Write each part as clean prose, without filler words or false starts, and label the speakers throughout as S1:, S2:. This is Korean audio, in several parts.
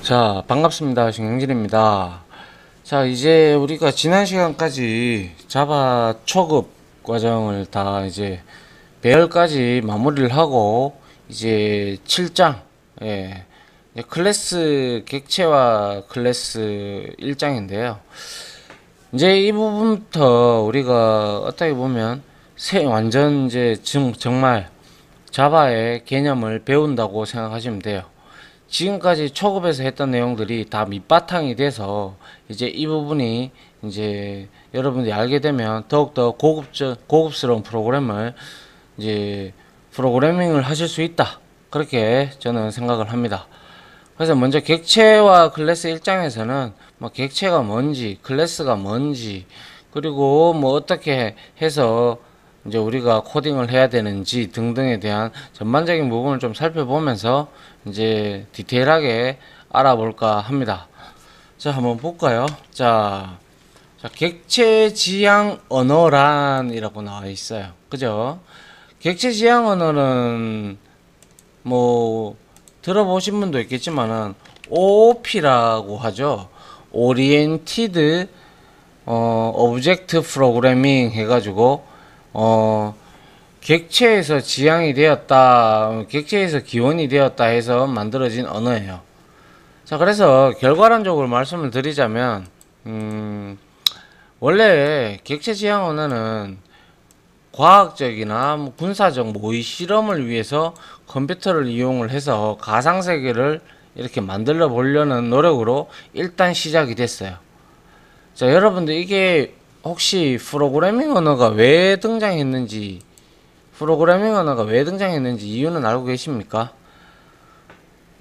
S1: 자, 반갑습니다. 신경진입니다. 자, 이제 우리가 지난 시간까지 자바 초급 과정을 다 이제 배열까지 마무리를 하고 이제 7장, 예, 이제 클래스 객체와 클래스 1장인데요. 이제 이 부분부터 우리가 어떻게 보면 완전 이제 정말 자바의 개념을 배운다고 생각하시면 돼요. 지금까지 초급에서 했던 내용들이 다 밑바탕이 돼서 이제 이 부분이 이제 여러분들이 알게 되면 더욱더 고급스러운 프로그램을 이제 프로그래밍을 하실 수 있다. 그렇게 저는 생각을 합니다. 그래서 먼저 객체와 클래스 1장에서는 뭐 객체가 뭔지, 클래스가 뭔지, 그리고 뭐 어떻게 해서 이제 우리가 코딩을 해야 되는지 등등에 대한 전반적인 부분을 좀 살펴보면서 이제 디테일하게 알아볼까 합니다. 자, 한번 볼까요? 자, 객체 지향 언어란이라고 나와 있어요. 그죠? 객체 지향 언어는 뭐 들어보신 분도 있겠지만은 OOP라고 하죠. Oriented Object Programming 해가지고 객체에서 지향이 되었다, 객체에서 기원이 되었다 해서 만들어진 언어예요. 자, 그래서 결과론적으로 말씀을 드리자면, 원래 객체 지향 언어는 과학적이나 뭐 군사적 모의 실험을 위해서 컴퓨터를 이용을 해서 가상세계를 이렇게 만들어 보려는 노력으로 일단 시작이 됐어요. 자, 여러분들 이게 혹시 프로그래밍 언어가 왜 등장했는지 이유는 알고 계십니까?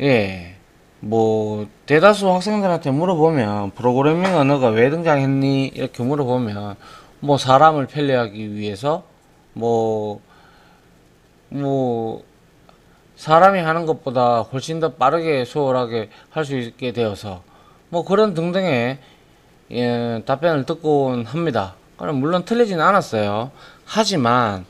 S1: 예. 뭐 대다수 학생들한테 물어보면 프로그래밍 언어가 왜 등장했니? 이렇게 물어보면 뭐 사람을 편리하기 위해서 뭐 사람이 하는 것보다 훨씬 더 빠르게 수월하게 할 수 있게 되어서 뭐 그런 등등의 답변을 듣곤 합니다. 그럼 물론 틀리지는 않았어요. 하지만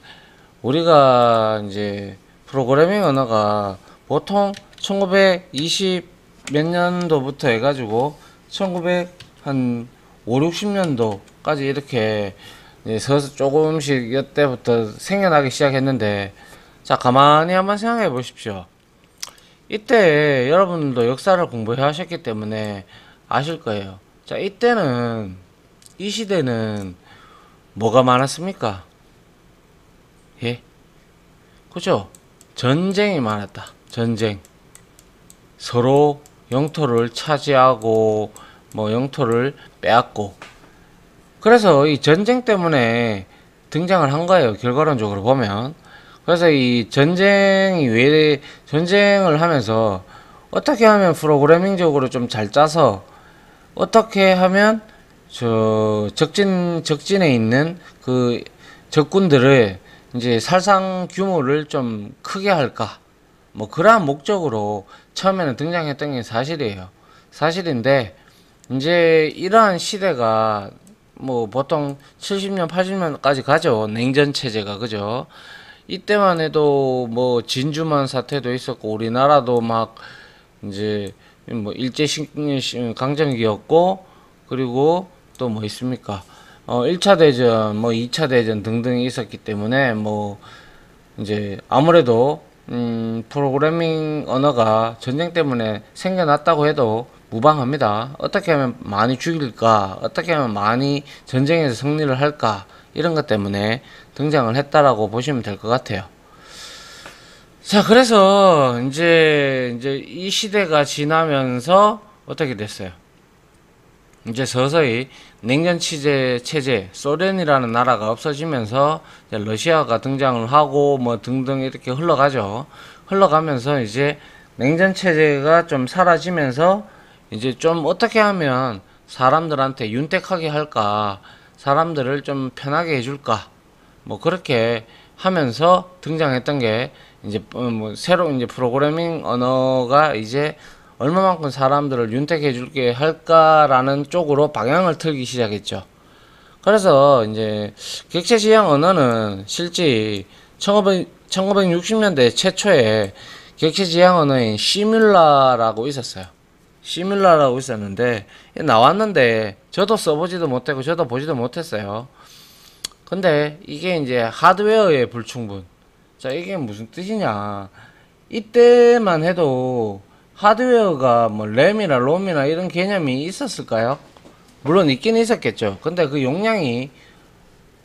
S1: 우리가 이제 프로그래밍 언어가 보통 1920 몇 년도부터 해가지고 1900 한 5, 60년도까지 이렇게 서서 조금씩 이때부터 생겨나기 시작했는데, 자, 가만히 한번 생각해 보십시오. 이때 여러분도 역사를 공부해 하셨기 때문에 아실 거예요. 자, 이 시대는 뭐가 많았습니까? 예? 그죠? 전쟁이 많았다. 전쟁. 서로 영토를 차지하고, 뭐, 영토를 빼앗고. 그래서 이 전쟁 때문에 등장을 한 거예요. 결과론적으로 보면. 그래서 이 전쟁을 하면서 어떻게 하면 프로그래밍적으로 좀 잘 짜서 어떻게 하면 적진에 있는 그 적군들의 이제 살상 규모를 좀 크게 할까? 뭐 그러한 목적으로 처음에는 등장했던 게 사실이에요. 사실인데 이제 이러한 시대가 뭐 보통 70년, 80년까지 가죠. 냉전 체제가. 그죠? 이때만 해도 뭐 진주만 사태도 있었고 우리나라도 막 이제 뭐 일제 강점기였고, 그리고 또 뭐 있습니까? 1차 대전, 뭐 2차 대전 등등이 있었기 때문에 뭐 이제 아무래도 프로그래밍 언어가 전쟁 때문에 생겨났다고 해도 무방합니다. 어떻게 하면 많이 죽일까? 어떻게 하면 많이 전쟁에서 승리를 할까? 이런 것 때문에 등장을 했다라고 보시면 될 것 같아요. 자, 그래서 이제 이 시대가 지나면서 어떻게 됐어요? 이제 서서히 냉전 체제, 소련이라는 나라가 없어지면서 이제 러시아가 등장을 하고 뭐 등등 이렇게 흘러가죠. 흘러가면서 이제 냉전 체제가 좀 사라지면서 이제 좀 어떻게 하면 사람들한테 윤택하게 할까, 사람들을 좀 편하게 해줄까, 뭐 그렇게 하면서 등장했던 게 이제 뭐 새로 이제 프로그래밍 언어가 이제 얼마만큼 사람들을 윤택해 줄게 할까라는 쪽으로 방향을 틀기 시작했죠. 그래서 이제 객체 지향 언어는 실제 1960년대 최초에 객체 지향 언어인 시뮬라라고 있었어요. 시뮬라라고 있었는데 나왔는데 저도 써보지도 못했고 저도 보지도 못했어요. 근데 이게 이제 하드웨어의 불충분. 자, 이게 무슨 뜻이냐. 이때만 해도 하드웨어가 뭐 램이나 롬이나 이런 개념이 있었을까요? 물론 있긴 있었겠죠. 근데 그 용량이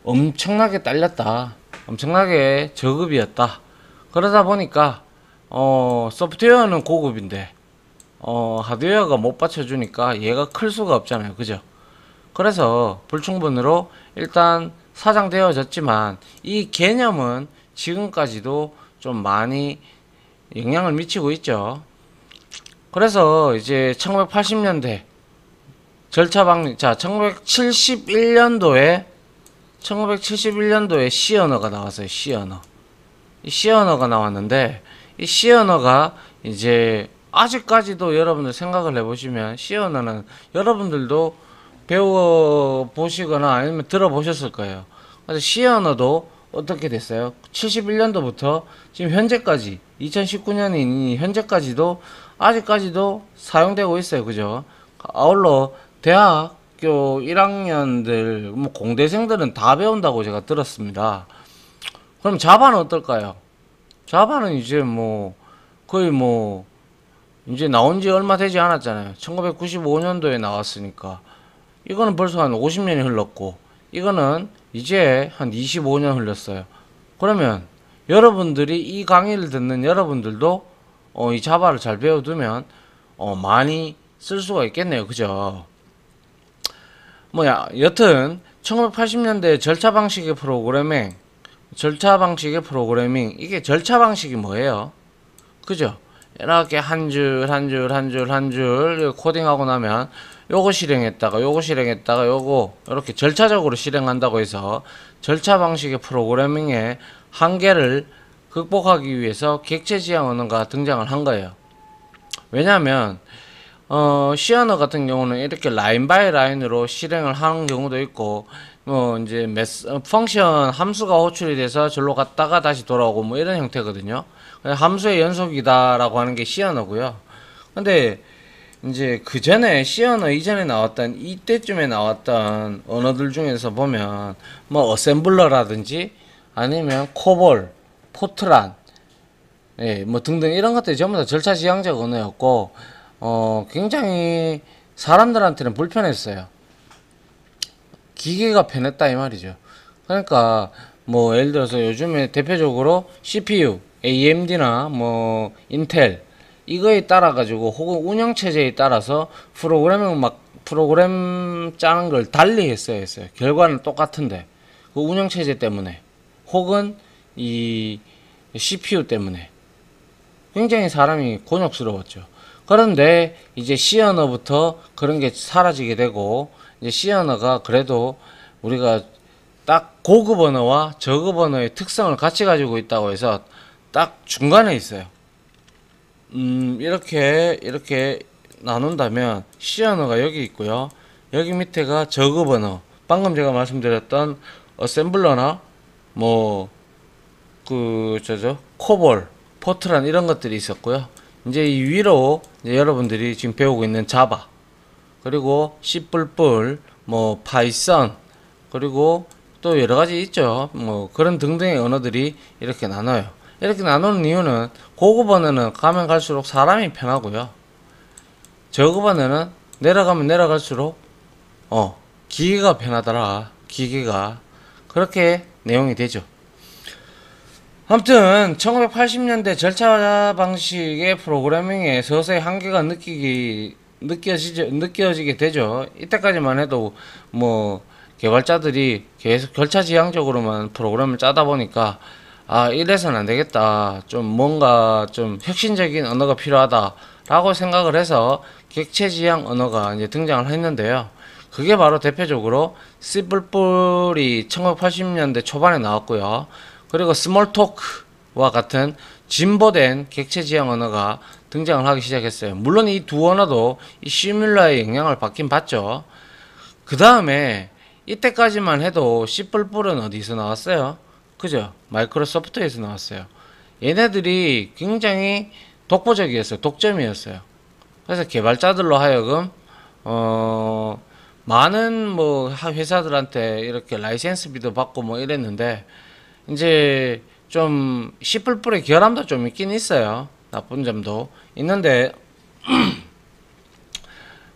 S1: 엄청나게 딸렸다. 엄청나게 저급이었다. 그러다 보니까 소프트웨어는 고급인데 하드웨어가 못 받쳐주니까 얘가 클 수가 없잖아요. 그죠? 그래서 불충분으로 일단 사장되어졌지만 이 개념은 지금까지도 좀 많이 영향을 미치고 있죠. 그래서 이제 1980년대 자, 1971년도에 C 언어가 나왔어요. C 언어. 이 C 언어가 나왔는데 이 C 언어가 이제 아직까지도 여러분들 생각을 해보시면 C 언어는 여러분들도 배워 보시거나 아니면 들어보셨을 거예요. 그래서 C 언어도 어떻게 됐어요? 71년도부터 지금 현재까지 2019년이니 현재까지도 아직까지도 사용되고 있어요. 그죠? 아울러 대학교 1학년들 뭐 공대생들은 다 배운다고 제가 들었습니다. 그럼 자바는 어떨까요? 자바는 이제 뭐 거의 뭐 이제 나온 지 얼마 되지 않았잖아요. 1995년도에 나왔으니까 이거는 벌써 한 50년이 흘렀고 이거는 이제 한 25년 흘렀어요. 그러면 여러분들이 이 강의를 듣는 여러분들도 이 자바를 잘 배워두면 많이 쓸 수가 있겠네요. 그죠? 뭐야, 여튼 1980년대 절차 방식의 프로그래밍, 이게 절차 방식이 뭐예요? 그죠? 이렇게 한 줄 코딩하고 나면 요거 실행했다가 요거 이렇게 절차적으로 실행한다고 해서 절차 방식의 프로그래밍의 한계를 극복하기 위해서 객체 지향 언어가 등장을 한 거예요. 왜냐하면 C 언어 같은 경우는 이렇게 라인 바이 라인으로 실행을 하는 경우도 있고 이제 펑션 함수가 호출이 돼서 절로 갔다가 다시 돌아오고 뭐 이런 형태거든요. 함수의 연속이다라고 하는 게 C 언어고요. 근데 이제 그 전에 C 언어 이전에 나왔던 이때쯤에 나왔던 언어들 중에서 보면 뭐 어셈블러라든지 아니면 코볼, 포트란, 뭐 등등 이런 것들이 전부 다 절차 지향적 언어였고 굉장히 사람들한테는 불편했어요. 기계가 편했다 이 말이죠. 그러니까 뭐 예를 들어서 요즘에 대표적으로 CPU, AMD나 뭐 인텔 이거에 따라 가지고 혹은 운영 체제에 따라서 프로그램 짜는 걸 달리 했어요. 결과는 똑같은데 그 운영 체제 때문에 혹은 이 CPU 때문에 굉장히 사람이 곤욕스러웠죠. 그런데 이제 C 언어부터 그런 게 사라지게 되고 이제 C 언어가 그래도 우리가 딱 고급 언어와 저급 언어의 특성을 같이 가지고 있다고 해서 딱 중간에 있어요. 이렇게 나눈다면 C 언어가 여기 있고요. 여기 밑에가 저급 언어. 방금 제가 말씀드렸던 어셈블러나 코볼, 포트란 이런 것들이 있었고요. 이제 이 위로 이제 여러분들이 지금 배우고 있는 자바, 그리고 C++, 파이썬, 그리고 또 여러 가지 있죠. 그런 등등의 언어들이 이렇게 나눠요. 이렇게 나누는 이유는 고급 언어는 가면 갈수록 사람이 편하고요. 저급 언어는 내려가면 내려갈수록 기계가 편하더라. 기계가 그렇게 내용이 되죠. 아무튼 1980년대 절차 방식의 프로그래밍에 서서히 한계가 느껴지게 되죠. 이때까지만 해도 개발자들이 계속 절차 지향적으로만 프로그램을 짜다 보니까 이래서는 안 되겠다. 좀 뭔가 좀 혁신적인 언어가 필요하다. 라고 생각을 해서 객체 지향 언어가 이제 등장을 했는데요. 그게 바로 대표적으로 C++이 1980년대 초반에 나왔고요. 그리고 스몰토크와 같은 진보된 객체 지향 언어가 등장을 하기 시작했어요. 물론 이 두 언어도 이 시뮬라의 영향을 받긴 받죠. 그 다음에 이때까지만 해도 C++은 어디서 나왔어요? 그죠? 마이크로소프트에서 나왔어요. 얘네들이 굉장히 독보적이었어요. 독점이었어요. 그래서 개발자들로 하여금 많은 뭐 회사들한테 이렇게 라이센스비도 받고 뭐 이랬는데 이제 좀 C++의 결함도 좀 있긴 있어요. 나쁜 점도 있는데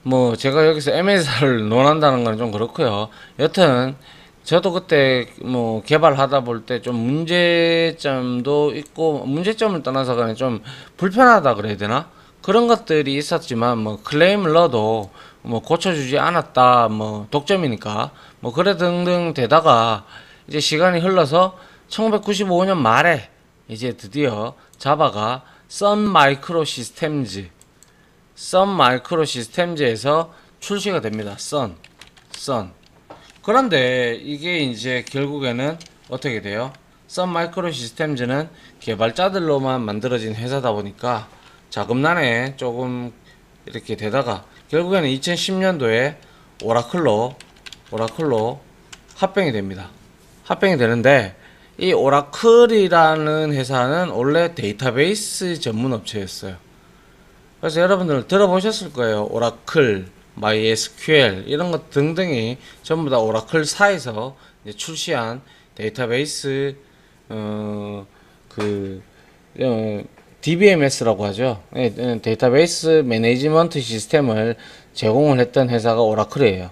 S1: 뭐 제가 여기서 MS를 논한다는 건 좀 그렇고요. 여튼 저도 그때 뭐 개발하다 볼 때 좀 문제점도 있고, 문제점을 떠나서 그냥 좀 불편하다 그래야 되나? 그런 것들이 있었지만 뭐 클레임을 넣어도 뭐 고쳐주지 않았다, 뭐 독점이니까 뭐 그래 등등 되다가 이제 시간이 흘러서 1995년 말에 이제 드디어 자바가 선 마이크로 시스템즈에서 출시가 됩니다. 선. 그런데 이게 이제 결국에는 어떻게 돼요? 선 마이크로 시스템즈는 개발자들로만 만들어진 회사다 보니까 자금난에 조금 이렇게 되다가 결국에는 2010년도에 오라클로 합병이 됩니다. 합병이 되는데 이 오라클이라는 회사는 원래 데이터베이스 전문 업체였어요. 그래서 여러분들 들어보셨을 거예요. 오라클, MySQL 이런 것 등등이 전부 다 오라클사에서 이제 출시한 데이터베이스 DBMS라고 하죠. 데이터베이스 매니지먼트 시스템을 제공을 했던 회사가 오라클이에요.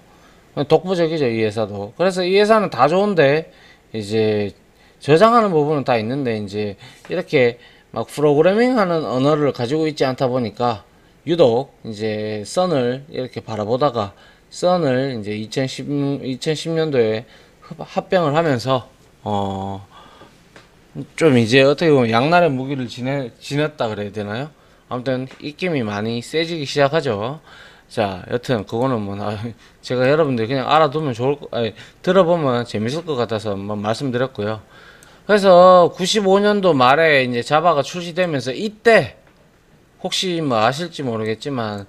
S1: 독보적이죠, 이 회사도. 그래서 이 회사는 다 좋은데 이제 저장하는 부분은 다 있는데 이제 이렇게 막 프로그래밍하는 언어를 가지고 있지 않다 보니까 유독 이제 썬을 이렇게 바라보다가 썬을 이제 2010년도에 합병을 하면서 좀 이제 어떻게 보면 양날의 무기를 지냈다 그래야 되나요? 아무튼 입김이 많이 세지기 시작하죠. 자, 여튼 그거는 뭐 제가 여러분들 그냥 알아두면 들어보면 재밌을 것 같아서 한번 말씀드렸고요. 그래서 95년도 말에 이제 자바가 출시되면서 이때 혹시 뭐 아실지 모르겠지만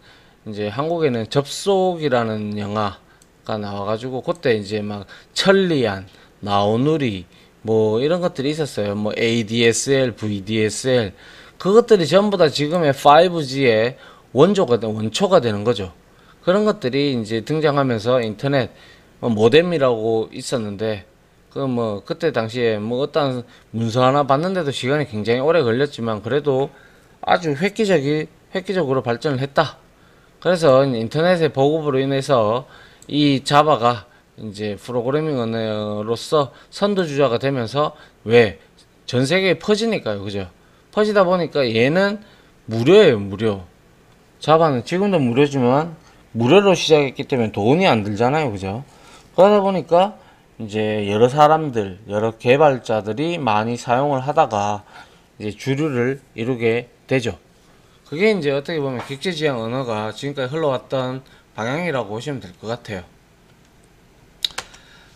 S1: 이제 한국에는 접속이라는 영화가 나와가지고 그때 이제 막 천리안, 나우누리 뭐 이런 것들이 있었어요. 뭐 ADSL, VDSL 그것들이 전부 다 지금의 5G의 원초가 되는 거죠. 그런 것들이 이제 등장하면서 인터넷 모뎀이라고 있었는데 뭐 그때 당시에 뭐 어떤 문서 하나 받는데도 시간이 굉장히 오래 걸렸지만 그래도 아주 획기적으로 발전을 했다. 그래서 인터넷의 보급으로 인해서 이 자바가 이제 프로그래밍 언어로서 선두주자가 되면서 왜 전 세계에 퍼지니까요, 그죠? 퍼지다 보니까 얘는 무료예요, 무료. 자바는 지금도 무료지만 무료로 시작했기 때문에 돈이 안 들잖아요, 그죠? 그러다 보니까 이제 여러 개발자들이 많이 사용을 하다가 이제 주류를 이루게 되죠. 그게 이제 어떻게 보면 객체지향 언어가 지금까지 흘러왔던 방향이라고 보시면 될 것 같아요.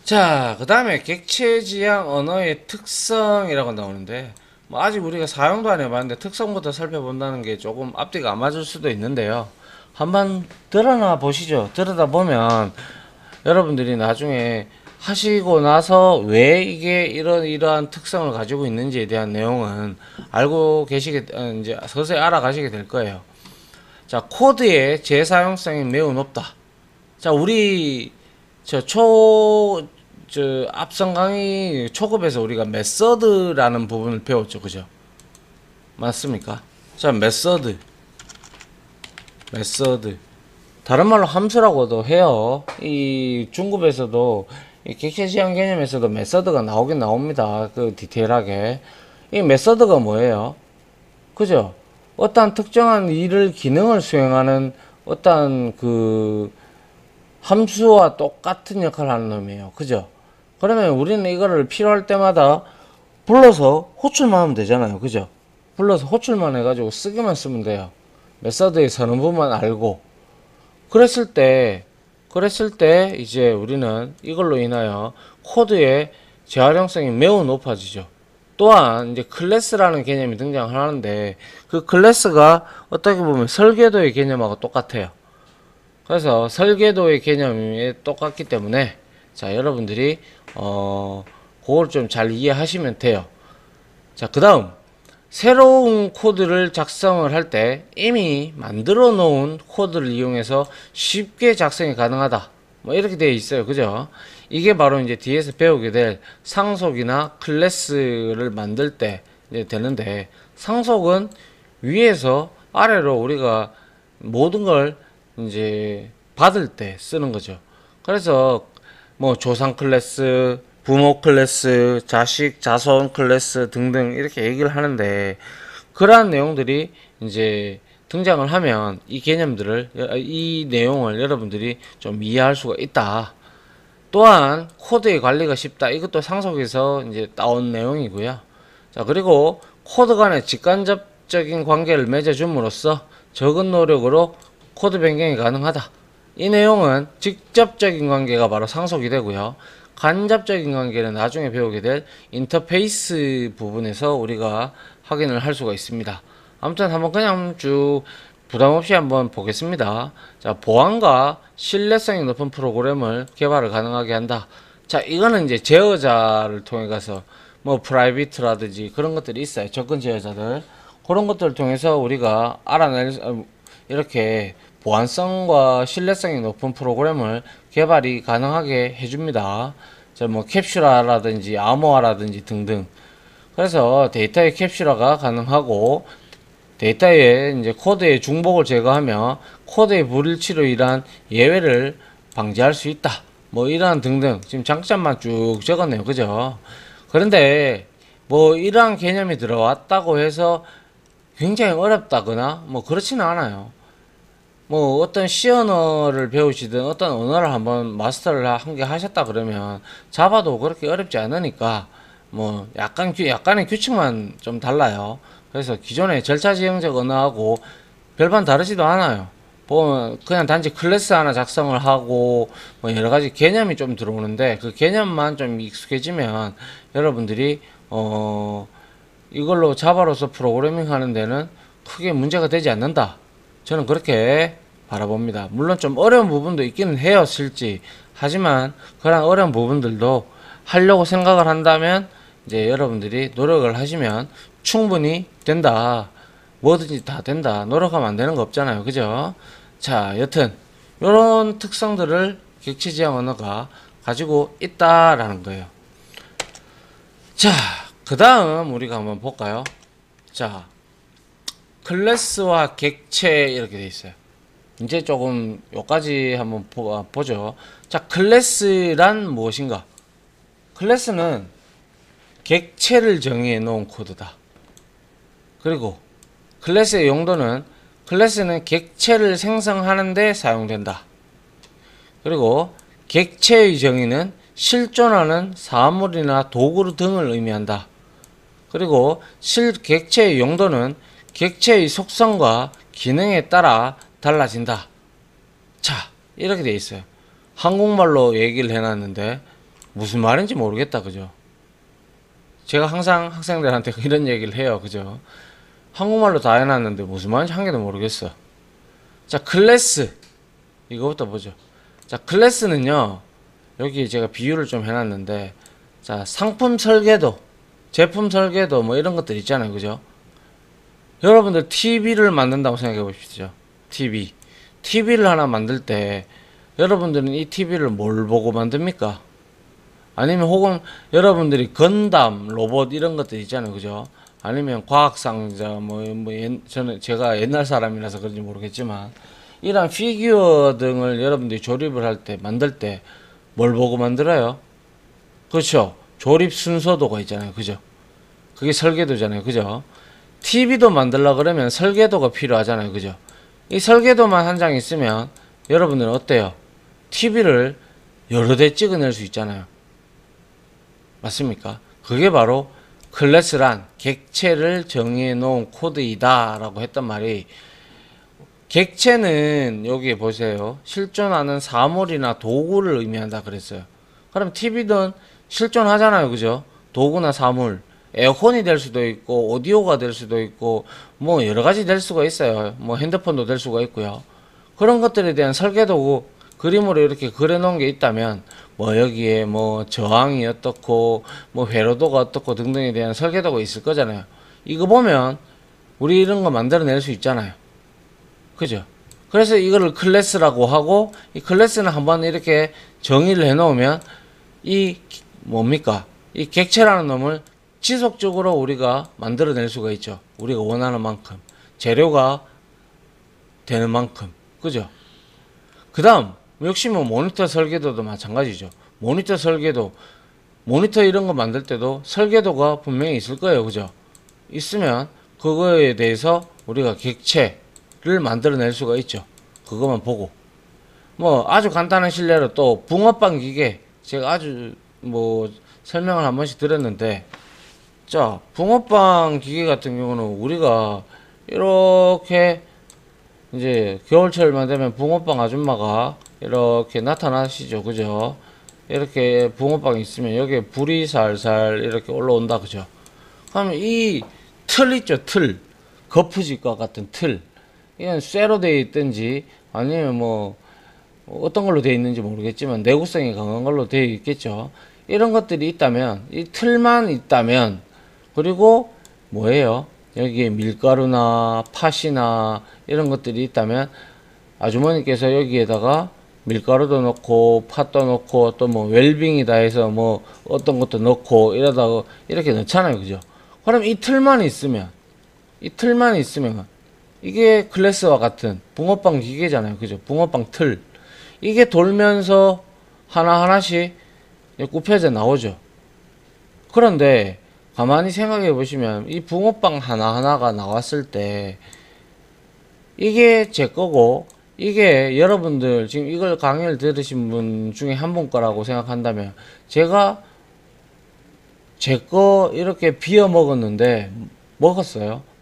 S1: 자, 그 다음에 객체지향 언어의 특성이라고 나오는데 뭐 아직 우리가 사용도 안 해봤는데 특성부터 살펴본다는 게 조금 앞뒤가 안 맞을 수도 있는데요. 한번 들어나 보시죠. 들여다 보면 여러분들이 나중에 하시고 나서 왜 이게 이러한 특성을 가지고 있는지에 대한 내용은 알고 계시게, 이제 서서히 알아가시게 될 거예요. 자, 코드의 재사용성이 매우 높다. 자, 우리, 앞선 강의 초급에서 우리가 메서드라는 부분을 배웠죠. 그죠? 맞습니까? 자, 메서드. 다른 말로 함수라고도 해요. 이 중급에서도 이 객체지향 개념에서도 메서드가 나오긴 나옵니다. 그 디테일하게. 이 메서드가 뭐예요? 그죠? 어떠한 특정한 기능을 수행하는 어떠한 그 함수와 똑같은 역할을 하는 놈이에요. 그죠? 그러면 우리는 이거를 필요할 때마다 불러서 호출만 하면 되잖아요. 그죠? 불러서 호출만 해가지고 쓰기만 쓰면 돼요. 메서드의 서는 부분만 알고. 그랬을 때 이제 우리는 이걸로 인하여 코드의 재활용성이 매우 높아지죠. 또한 이제 클래스라는 개념이 등장하는데 그 클래스가 어떻게 보면 설계도의 개념하고 똑같아요. 그래서 설계도의 개념이 똑같기 때문에 자, 여러분들이 그걸 좀 잘 이해하시면 돼요. 자, 그 다음 새로운 코드를 작성을 할 때 이미 만들어 놓은 코드를 이용해서 쉽게 작성이 가능하다. 뭐 이렇게 되어 있어요. 그죠? 이게 바로 이제 뒤에서 배우게 될 상속이나 클래스를 만들 때 이제 되는데, 상속은 위에서 아래로 우리가 모든 걸 이제 받을 때 쓰는 거죠. 그래서 뭐 조상 클래스, 부모 클래스, 자식, 자손 클래스 등등 이렇게 얘기를 하는데, 그러한 내용들이 이제 등장을 하면 이 개념들을, 이 내용을 여러분들이 좀 이해할 수가 있다. 또한 코드의 관리가 쉽다. 이것도 상속에서 이제 따온 내용이고요. 자, 그리고 코드 간의 직간접적인 관계를 맺어줌으로써 적은 노력으로 코드 변경이 가능하다. 이 내용은 직접적인 관계가 바로 상속이 되고요. 간접적인 관계는 나중에 배우게 될 인터페이스 부분에서 우리가 확인을 할 수가 있습니다. 아무튼 한번 그냥 쭉 부담없이 한번 보겠습니다. 자, 보안과 신뢰성이 높은 프로그램을 개발을 가능하게 한다. 자, 이거는 이제 제어자를 통해 가서 뭐 프라이빗라든지 그런 것들이 있어요. 접근 제어자들. 그런 것들을 통해서 우리가 이렇게 보안성과 신뢰성이 높은 프로그램을 개발이 가능하게 해줍니다. 자, 뭐 캡슐화라든지 암호화라든지 등등. 그래서 데이터의 캡슐화가 가능하고, 데이터의 이제 코드의 중복을 제거하며 코드의 불일치로 인한 예외를 방지할 수 있다. 뭐 이러한 등등 지금 장점만 쭉 적었네요. 그죠? 그런데 뭐 이러한 개념이 들어왔다고 해서 굉장히 어렵다거나 뭐 그렇지는 않아요. 뭐 어떤 C 언어를 배우시든 어떤 언어를 한번 마스터를 한 개 하셨다 그러면 자바도 그렇게 어렵지 않으니까 뭐 약간의 규칙만 좀 달라요. 그래서 기존의 절차 지형적 언어하고 별반 다르지도 않아요. 보면 그냥 단지 클래스 하나 작성을 하고 뭐 여러 가지 개념이 좀 들어오는데, 그 개념만 좀 익숙해지면 여러분들이 이걸로 자바로서 프로그래밍 하는 데는 크게 문제가 되지 않는다. 저는 그렇게 바라봅니다. 물론 좀 어려운 부분도 있기는 해요, 실제. 하지만 그런 어려운 부분들도 하려고 생각을 한다면 이제 여러분들이 노력을 하시면 충분히 된다. 뭐든지 다 된다. 노력하면 안 되는 거 없잖아요. 그죠? 자, 여튼 이런 특성들을 객체지향 언어가 가지고 있다라는 거예요. 자, 그 다음 우리가 한번 볼까요? 자, 클래스와 객체 이렇게 돼 있어요. 이제 조금 요까지 한번 보죠. 자, 클래스란 무엇인가? 클래스는 객체를 정의해 놓은 코드다. 그리고 클래스의 용도는, 클래스는 객체를 생성하는 데 사용된다. 그리고 객체의 정의는 실존하는 사물이나 도구 등을 의미한다. 그리고 객체의 용도는 객체의 속성과 기능에 따라 달라진다. 자, 이렇게 돼 있어요. 한국말로 얘기를 해놨는데 무슨 말인지 모르겠다. 그죠? 제가 항상 학생들한테 이런 얘기를 해요. 그죠? 한국말로 다 해놨는데 무슨 말인지 한 개도 모르겠어. 자, 클래스. 이거부터 보죠. 자, 클래스는요, 여기 제가 비유를 좀 해놨는데, 자, 상품 설계도, 제품 설계도 뭐 이런 것들 있잖아요. 그죠? 여러분들 TV를 만든다고 생각해 보십시오. TV를 하나 만들 때 여러분들은 이 TV를 뭘 보고 만듭니까? 아니면 혹은 여러분들이 건담, 로봇 이런 것들 있잖아요. 그죠? 아니면 과학상자 저는 제가 옛날 사람이라서 그런지 모르겠지만 이런 피규어 등을 여러분들이 조립을 할 때, 만들 때 뭘 보고 만들어요? 그렇죠? 조립 순서도가 있잖아요. 그죠? 그게 설계도잖아요. 그죠? TV도 만들려 그러면 설계도가 필요하잖아요. 그죠? 이 설계도만 한 장 있으면 여러분들은 어때요? TV를 여러 대 찍어낼 수 있잖아요. 맞습니까? 그게 바로 클래스란 객체를 정의해 놓은 코드이다 라고 했던 말이, 객체는 여기 보세요. 실존하는 사물이나 도구를 의미한다 그랬어요. 그럼 TV는 실존하잖아요. 그죠? 도구나 사물. 에어컨이 될 수도 있고 오디오가 될 수도 있고 뭐 여러가지 될 수가 있어요. 뭐 핸드폰도 될 수가 있고요. 그런 것들에 대한 설계도고 그림으로 이렇게 그려 놓은 게 있다면 뭐 여기에 뭐 저항이 어떻고 뭐 회로도가 어떻고 등등에 대한 설계도가 있을 거잖아요. 이거 보면 우리 이런 거 만들어낼 수 있잖아요. 그죠? 그래서 이거를 클래스라고 하고, 이 클래스는 한번 이렇게 정의를 해 놓으면 이 뭡니까? 이 객체라는 놈을 지속적으로 우리가 만들어낼 수가 있죠. 우리가 원하는 만큼. 재료가 되는 만큼. 그죠? 그 다음, 역시 뭐 모니터 설계도도 마찬가지죠. 모니터 설계도, 모니터 이런 거 만들 때도 설계도가 분명히 있을 거예요. 그죠? 있으면 그거에 대해서 우리가 객체를 만들어낼 수가 있죠. 그것만 보고. 뭐 아주 간단한 실례로 또 붕어빵 기계, 제가 아주 뭐 설명을 한 번씩 드렸는데, 자, 붕어빵 기계 같은 경우는 우리가 이렇게 이제 겨울철만 되면 붕어빵 아줌마가 이렇게 나타나시죠. 그죠? 이렇게 붕어빵이 있으면 여기에 불이 살살 이렇게 올라온다. 그죠? 그러면 이 틀 있죠. 틀. 거푸집과 같은 틀. 이건 쇠로 되어 있든지 아니면 뭐 어떤 걸로 되어 있는지 모르겠지만 내구성이 강한 걸로 되어 있겠죠. 이런 것들이 있다면, 이 틀만 있다면, 그리고 뭐예요? 여기에 밀가루나 팥이나 이런 것들이 있다면 아주머니께서 여기에다가 밀가루도 넣고 팥도 넣고 또 뭐 웰빙이다 해서 뭐 어떤 것도 넣고 이러다가 이렇게 넣잖아요. 그죠? 그럼 이 틀만 있으면, 이 틀만 있으면 이게 클래스와 같은 붕어빵 기계잖아요. 그죠? 붕어빵 틀. 이게 돌면서 하나하나씩 굽혀져 나오죠. 그런데 가만히 생각해 보시면 이 붕어빵 하나하나가 나왔을 때 이게 제 거고 이게 여러분들 지금 이걸 강의를 들으신 분 중에 한 분 거라고 생각한다면, 제가 제 거 이렇게 비워 먹었는데,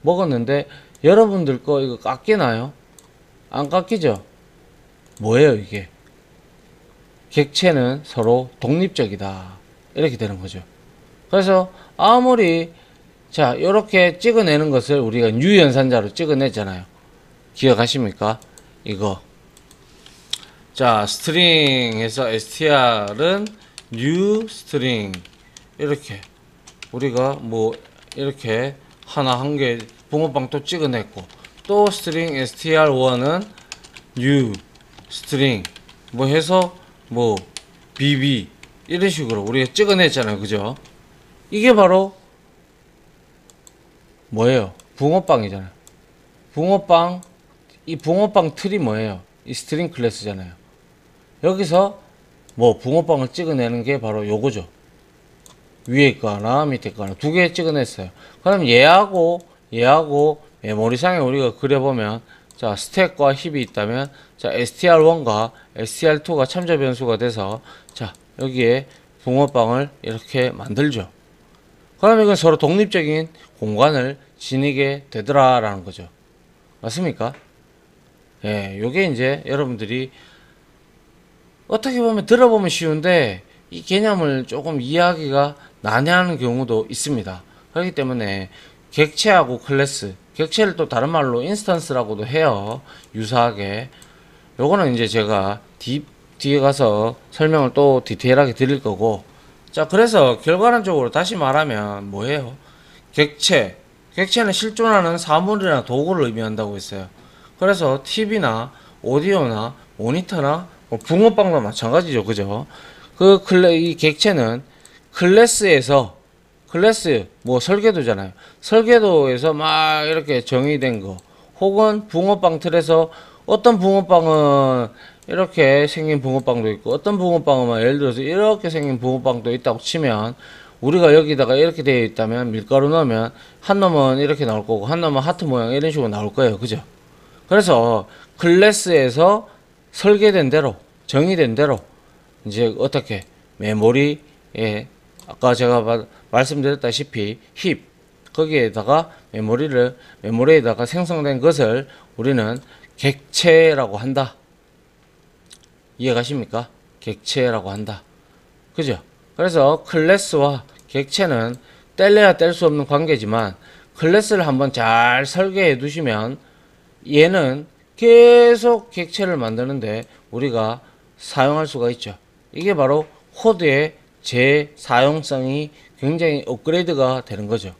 S1: 먹었는데 여러분들 거 이거 깎이나요? 안 깎이죠? 뭐예요 이게? 객체는 서로 독립적이다. 이렇게 되는 거죠. 그래서 아무리 자 이렇게 찍어내는 것을 우리가 유연산자로 찍어내잖아요. 기억하십니까? 이거 자 스트링에서 str은 new string 이렇게 우리가 뭐 이렇게 하나 한 개 붕어빵 또 찍어냈고, 또 스트링 str1은 new string 뭐 해서 뭐 bb 이런 식으로 우리가 찍어냈잖아요. 그죠? 이게 바로 뭐예요? 붕어빵이잖아요. 붕어빵, 이 붕어빵 틀이 뭐예요? 이 스트링 클래스잖아요. 여기서 뭐 붕어빵을 찍어내는 게 바로 요거죠. 위에 거 하나 밑에 거 하나 두 개 찍어냈어요. 그럼 얘하고 메모리상에 우리가 그려보면, 자 스택과 힙이 있다면, 자 str1과 str2가 참조 변수가 돼서 자 여기에 붕어빵을 이렇게 만들죠. 그럼 이건 서로 독립적인 공간을 지니게 되더라라는 거죠. 맞습니까? 예, 요게 이제 여러분들이 어떻게 보면 들어보면 쉬운데 이 개념을 조금 이해하기가 난해하는 경우도 있습니다. 그렇기 때문에 객체하고 클래스, 객체를 또 다른 말로 인스턴스라고도 해요. 유사하게. 요거는 이제 제가 뒤에 가서 설명을 또 디테일하게 드릴 거고, 자 그래서 결과론적으로 다시 말하면 뭐예요? 객체는 실존하는 사물이나 도구를 의미한다고 했어요. 그래서 TV나 오디오나 모니터나 뭐 붕어빵도 마찬가지죠. 그죠? 이 객체는 클래스 뭐 설계도잖아요. 설계도에서 막 이렇게 정의된 거, 혹은 붕어빵 틀에서 어떤 붕어빵은 이렇게 생긴 붕어빵도 있고 어떤 붕어빵은 예를 들어서 이렇게 생긴 붕어빵도 있다고 치면, 우리가 여기다가 이렇게 되어 있다면 밀가루 넣으면 한 놈은 이렇게 나올 거고 한 놈은 하트 모양 이런 식으로 나올 거예요. 그죠? 그래서 클래스에서 설계된 대로, 정의된 대로 이제 어떻게 메모리에 아까 제가 말씀드렸다시피 힙 거기에다가 메모리에다가 생성된 것을 우리는 객체라고 한다. 이해가십니까? 객체라고 한다. 그죠? 그래서 클래스와 객체는 뗄래야 뗄 수 없는 관계지만, 클래스를 한번 잘 설계해 두시면 얘는 계속 객체를 만드는데 우리가 사용할 수가 있죠. 이게 바로 코드의 재사용성이 굉장히 업그레이드가 되는 거죠.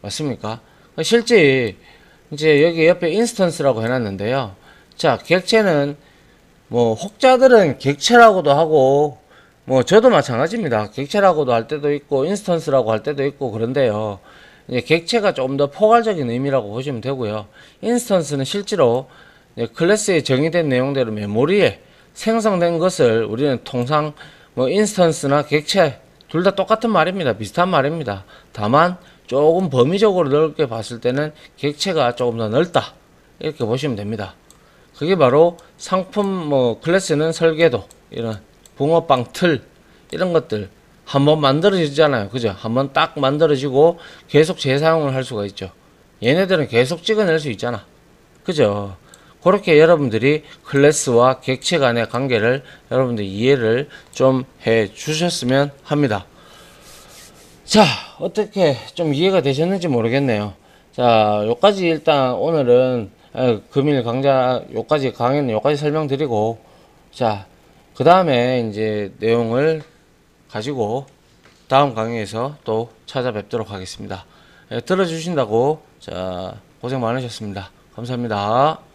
S1: 맞습니까? 실제 이제 여기 옆에 인스턴스라고 해놨는데요. 자, 객체는 뭐 혹자들은 객체라고도 하고 뭐 저도 마찬가지입니다. 객체라고도 할 때도 있고 인스턴스라고 할 때도 있고 그런데요. 이제 객체가 좀 더 포괄적인 의미라고 보시면 되고요. 인스턴스는 실제로 클래스에 정의된 내용대로 메모리에 생성된 것을 우리는 통상 뭐 인스턴스나 객체 둘 다 똑같은 말입니다. 비슷한 말입니다. 다만 조금 범위적으로 넓게 봤을 때는 객체가 조금 더 넓다 이렇게 보시면 됩니다. 그게 바로 상품 뭐 클래스는 설계도 이런 붕어빵 틀 이런 것들 한번 만들어지잖아요. 그죠? 한번 딱 만들어지고 계속 재사용을 할 수가 있죠. 얘네들은 계속 찍어낼 수 있잖아. 그죠? 그렇게 여러분들이 클래스와 객체 간의 관계를 여러분들 이해를 좀 해 주셨으면 합니다. 자, 어떻게 좀 이해가 되셨는지 모르겠네요. 자, 요까지 일단 오늘은 금일 강좌 요까지 강의는 요까지 설명드리고, 자, 그 다음에 이제 내용을 가지고 다음 강의에서 또 찾아뵙도록 하겠습니다. 들어주신다고 자 고생 많으셨습니다. 감사합니다.